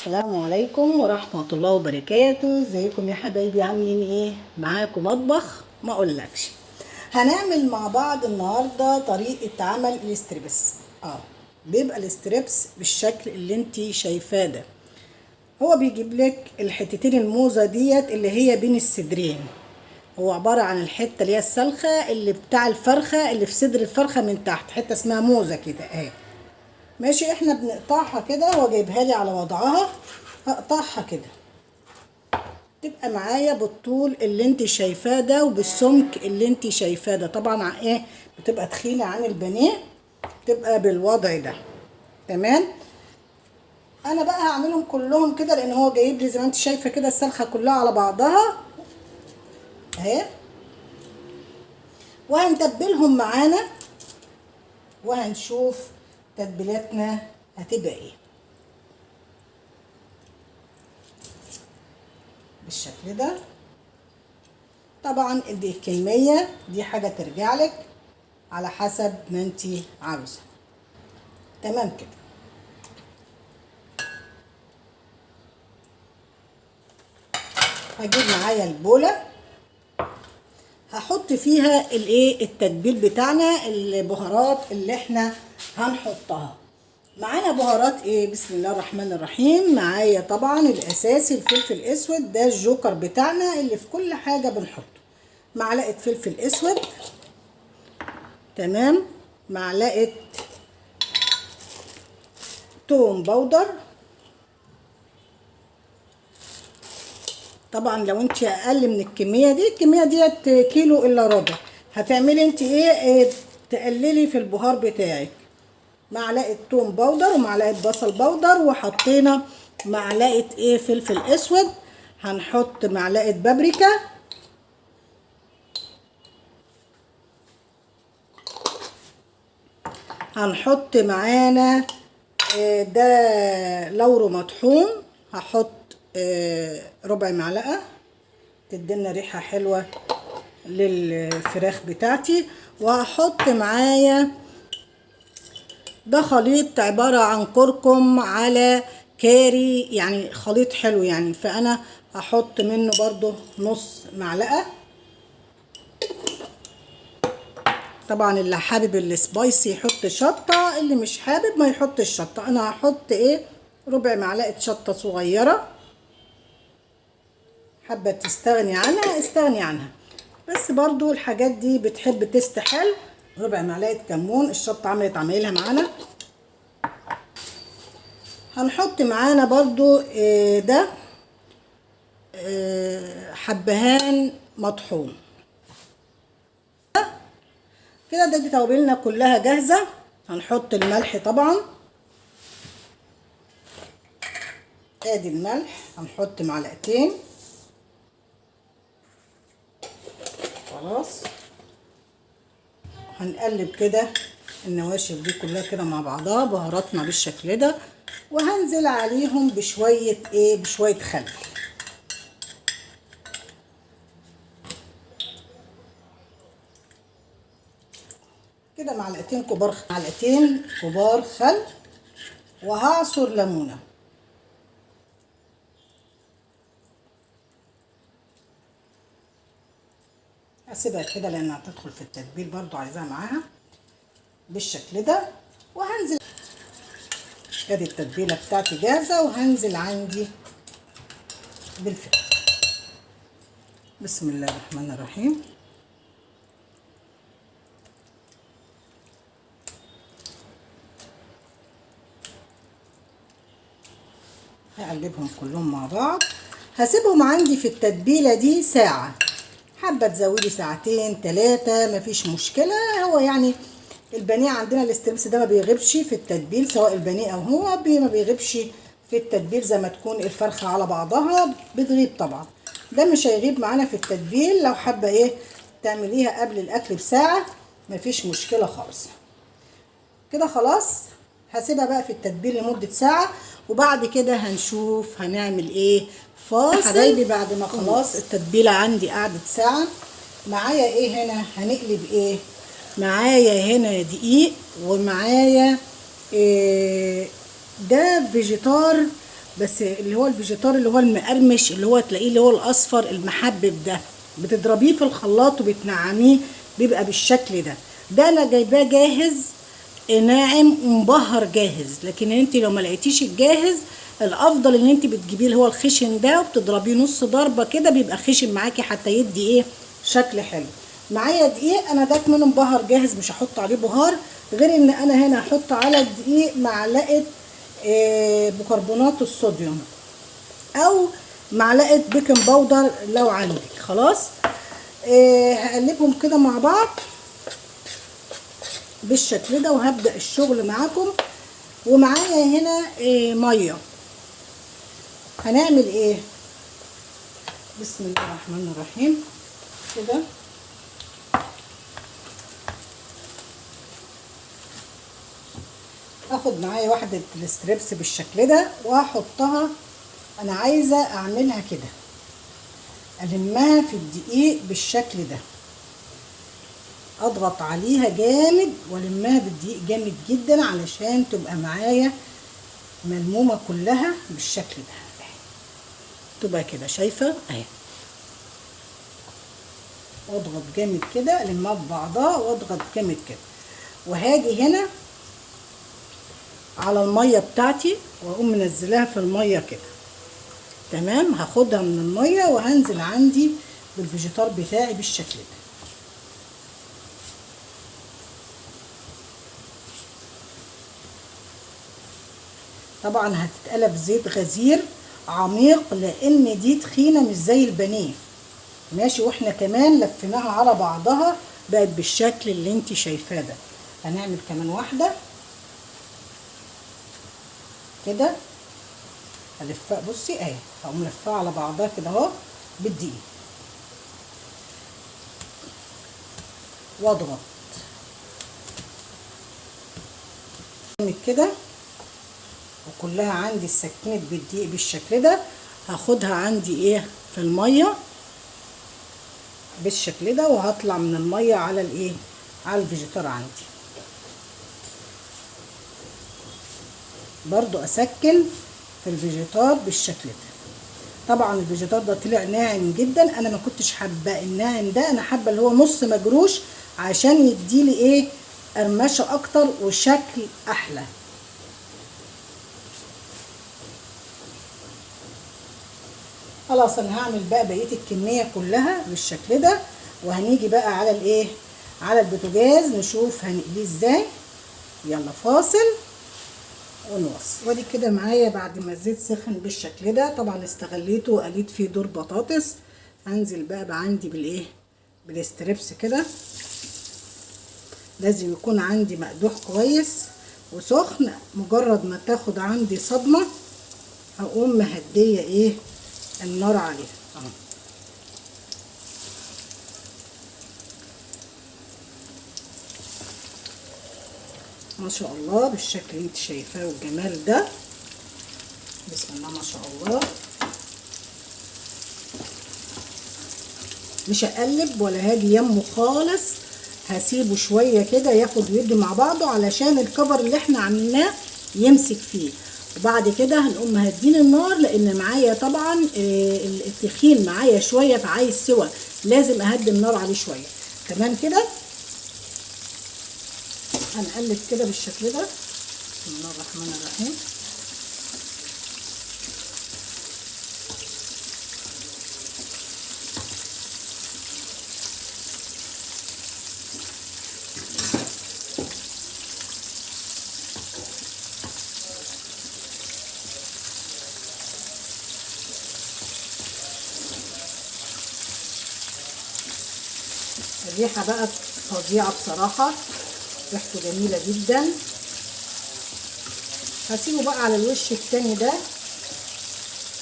السلام عليكم ورحمة الله وبركاته. ازيكم يا حبايبي؟ عاملين ايه؟ معاكم مطبخ ما اقولكش. هنعمل مع بعض النهاردة طريقة عمل الاستريبس. بيبقى الاستريبس بالشكل اللي انتي شايفاه ده. هو بيجيب لك الحتتين الموزة ديت اللي هي بين الصدرين. هو عبارة عن الحتة اللي هي السلخة اللي بتاع الفرخة اللي في صدر الفرخة من تحت، حتة اسمها موزة كده اهي. ماشي، احنا بنقطعها كده. هو جايبها لي على وضعها، هقطعها كده تبقى معايا بالطول اللي انت شايفاه ده وبالسمك اللي انت شايفاه ده. طبعا ايه، بتبقى تخينه عن البانيه، تبقى بالوضع ده. تمام. انا بقى هعملهم كلهم كده لان هو جايب لي زي ما انت شايفه كده السلخه كلها على بعضها اهي. وهنتبلهم معانا وهنشوف تتبيلاتنا هتبقى ايه بالشكل ده. طبعا دي الكمية دي حاجة ترجع لك على حسب ما انتي عاوزة. تمام كده. هجيب معايا البولة، هحط فيها الايه التتبيل بتاعنا، البهارات اللي احنا هنحطها. معانا بهارات ايه؟ بسم الله الرحمن الرحيم. معايا طبعا الاساسي الفلفل الاسود، ده الجوكر بتاعنا اللي في كل حاجة بنحطه. معلقة فلفل اسود، تمام. معلقة توم بودر. طبعا لو انت اقل من الكميه دي، الكميه ديت كيلو الا ربع، هتعملي انت ايه تقللي في البهار بتاعك. معلقه توم بودر ومعلقه بصل بودر، وحطينا معلقه ايه فلفل اسود. هنحط معلقه بابريكا، هنحط معانا ده لورو مطحون، هحط ربع معلقه تدينا ريحه حلوه للفراخ بتاعتي. وهحط معايا ده خليط عبارة عن كركم على كاري، يعني خليط حلو يعني، فانا هحط منه برضو نص معلقة. طبعا اللي حابب السبايسي يحط شطة، اللي مش حابب ما يحطش شطة. انا هحط ايه ربع معلقة شطة صغيرة، حابة تستغني عنها استغني عنها، بس برضو الحاجات دي بتحب تست حلو. ربع معلقه كمون، الشطه عملت عمايلها معانا. هنحط معانا برضو ده حبهان مطحون كده. دي توابلنا كلها جاهزه. هنحط الملح طبعا، ادي الملح هنحط معلقتين خلاص. هنقلب كده النواشف دي كلها كده مع بعضها، بهاراتنا بالشكل ده. وهنزل عليهم بشويه بشويه خل كده، معلقتين كبار خل. وهعصر ليمونه، هسيبها كده لانها هتدخل في التتبيل برضو، عايزاها معاها بالشكل ده. وهنزل ادي التتبيله بتاعتي جاهزه، وهنزل عندي بالفراخ. بسم الله الرحمن الرحيم. هقلبهم كلهم مع بعض. هسيبهم عندي في التتبيله دي ساعه، حابه تزودي ساعتين 3 مفيش مشكله. هو يعني البانيه عندنا الاستريبس ده ما بيغيبش في التتبيل، سواء البانيه او هو ما بيغيبش في التتبيل زي ما تكون الفرخه على بعضها بتغيب. طبعا ده مش هيغيب معانا في التتبيل. لو حابه تعمليها قبل الاكل بساعه مفيش مشكله خالص. كده خلاص هسيبها بقى في التتبيل لمده ساعه، وبعد كده هنشوف هنعمل فاصل حبايبي. بعد ما خلاص التتبيله عندي قعدت ساعه معايا، هنا هنقلب معايا هنا دقيق، ومعايا ده فيجيتار بس اللي هو الفيجيتار اللي هو المقرمش، اللي هو تلاقيه اللي هو الاصفر المحبب ده، بتضربيه في الخلاط وبتنعميه بيبقى بالشكل ده. ده انا جايباه جاهز ناعم ومبهر جاهز. لكن انت لو ما لقيتيش الجاهز، الافضل ان انت بتجيبيه اللي هو الخشن ده وبتضربيه نص ضربه كده، بيبقى خشن معاكي حتى يدي ايه شكل حلو. معايا دقيق، انا ده كمان مبهر جاهز مش هحط عليه بهار، غير ان انا هنا هحط على الدقيق معلقه بيكربونات الصوديوم او معلقه بيكنج باودر لو عندك. خلاص هقلبهم كده مع بعض بالشكل ده وهبدأ الشغل معاكم. ومعايا هنا ميه. هنعمل ايه؟ بسم الله الرحمن الرحيم. كده هاخد معايا واحدة الستريبس بالشكل ده وهحطها. انا عايزة اعملها كده، المها في الدقيق بالشكل ده، اضغط عليها جامد والمها بالدقيق جامد جدا علشان تبقى معايا ملمومه كلها بالشكل ده. تبقى كده شايفه اهي، واضغط جامد كده المها ببعضها واضغط جامد كده. وهاجي هنا على الميه بتاعتي واقوم منزلاها في الميه كده. تمام، هاخدها من الميه وهنزل عندي بالفيجيتار بتاعي بالشكل ده. طبعا هتتقلب زيت غزير عميق لان دي تخينه مش زي البانيه. ماشي، واحنا كمان لفيناها على بعضها بقت بالشكل اللي انت شايفاه ده. هنعمل كمان واحده كده، هلفها بصي اهي، هقوم لفها على بعضها كده اهو بالدقيق واضغط كده، وكلها عندي اتسكنت بالدقيق بالشكل ده. هاخدها عندي ايه في الميه بالشكل ده، وهطلع من الميه على الايه على الفيجيتار عندي. برضو اسكن في الفيجيتار بالشكل ده. طبعا الفيجيتار ده طلع ناعم جدا، انا ما كنتش حابه الناعم ده، انا حابه اللي هو نص مجروش عشان يديلي ايه قرمشه اكتر وشكل احلى. خلاص انا هعمل بقى بقيه الكميه كلها بالشكل ده، وهنيجي بقى على الايه على البوتاجاز نشوف هنقليه ازاي. يلا فاصل ونوصل. وادي كده معايا بعد ما الزيت سخن بالشكل ده، طبعا استغليته وقليت فيه دور بطاطس. هنزل بقى عندي بالايه بالستريبس كده. لازم يكون عندي مقدوح كويس وسخن، مجرد ما تاخد عندي صدمه هقوم مهديه ايه النار عليها اهو. ما شاء الله بالشكل اللي انت شايفاه والجمال ده، بسم الله ما شاء الله. مش هقلب ولا هاجي يمه خالص، هسيبه شويه كده ياخد ويدي مع بعضه علشان الكفر اللي احنا عملناه يمسك فيه. وبعد كده هنقوم مهدين النار لان معايا طبعا التخين معايا شويه فعايز سوا، لازم اهدي النار عليه شويه. تمام كده، هنقلب كده بالشكل ده. بسم الله الرحمن الرحيم. الريحه بقى فظيعه بصراحه، ريحته جميله جدا. هسيبه بقى على الوش التاني ده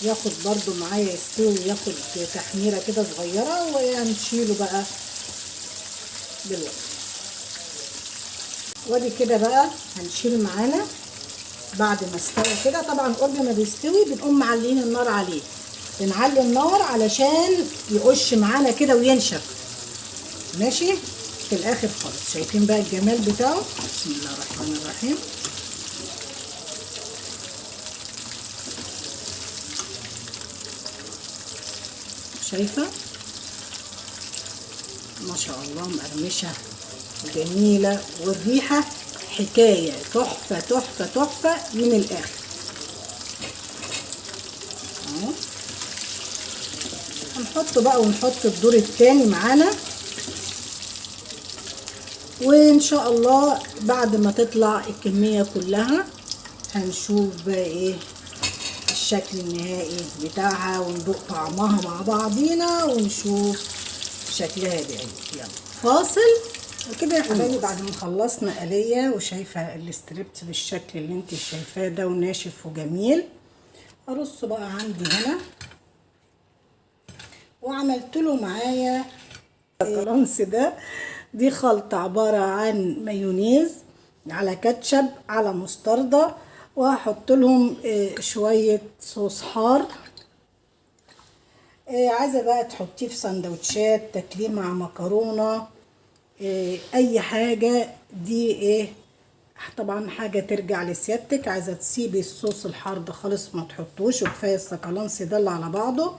ياخد برضو معايا يستوي، ياخد تحميره كده صغيره وهنشيله بقى دلوقتي. وادي كده بقى هنشيل معانا بعد ما استوى كده. طبعا قبل ما بيستوي بنقوم معلين النار عليه، بنعلي النار علشان يقش معانا كده وينشف. ماشي، في الاخر خالص شايفين بقى الجمال بتاعه. بسم الله الرحمن الرحيم. شايفه ما شاء الله مقرمشه جميله، والريحه حكايه تحفه تحفه تحفه من الاخر اهو. هنحطه بقى ونحط الدور التاني معانا، وان شاء الله بعد ما تطلع الكميه كلها هنشوف بقى ايه الشكل النهائي بتاعها، وندوق طعمها مع بعضينا ونشوف شكلها بعيد. يلا فاصل وكده يا حبايبي. بعد ما خلصنا قليه وشايفه الاستريبس بالشكل اللي انت شايفاه ده وناشف وجميل، ارصه بقى عندي هنا، وعملت له معايا الرنس ده. دي خلطه عباره عن مايونيز على كاتشب على مستردة، وهحط لهم شويه صوص حار. عايزه بقى تحطيه في سندوتشات، تاكليه مع مكرونه، اي حاجه. دي ايه طبعا حاجه ترجع لسيادتك. عايزه تسيبي الصوص الحار ده خالص ما تحطوش، وكفايه السكالانس ده اللي على بعضه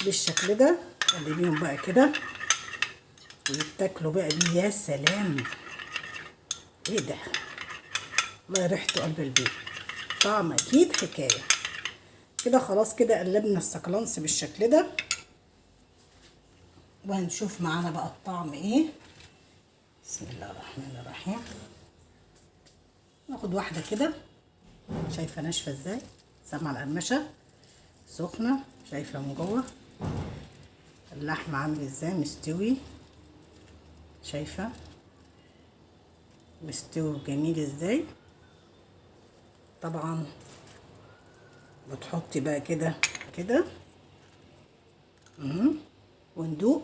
بالشكل ده. قلبيهم بقى كده ويتاكلوا بقى بيه. يا سلام، ايه ده، والله ريحته قلب البيت، طعم اكيد حكايه. كده خلاص، كده قلبنا السكالانس بالشكل ده، وهنشوف معانا بقى الطعم ايه. بسم الله الرحمن الرحيم. ناخد واحده كده، شايفه ناشفه ازاي، سامعه القرمشه سخنه، شايفه من جوه اللحم عامل ازاي مستوي، شايفه مستوي جميل ازاي. طبعا بتحطي بقى كده كده وندوق.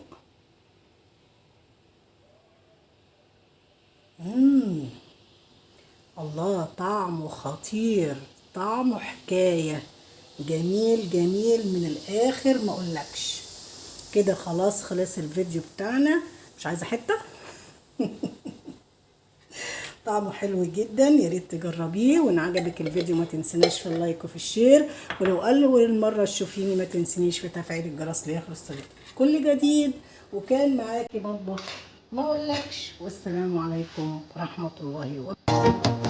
الله، طعمه خطير، طعمه حكايه، جميل جميل من الاخر ما اقولكش. كده خلاص خلص الفيديو بتاعنا، مش عايزه حته. طعمه حلو جدا، يا ريت تجربيه. وان عجبك الفيديو ما تنسناش في اللايك وفي الشير، ولو اول مره تشوفيني ما تنسينيش في تفعيل الجرس ليخلص كل جديد. وكان معاكي مطبخ ما اقولكش، والسلام عليكم ورحمه الله وبركاته.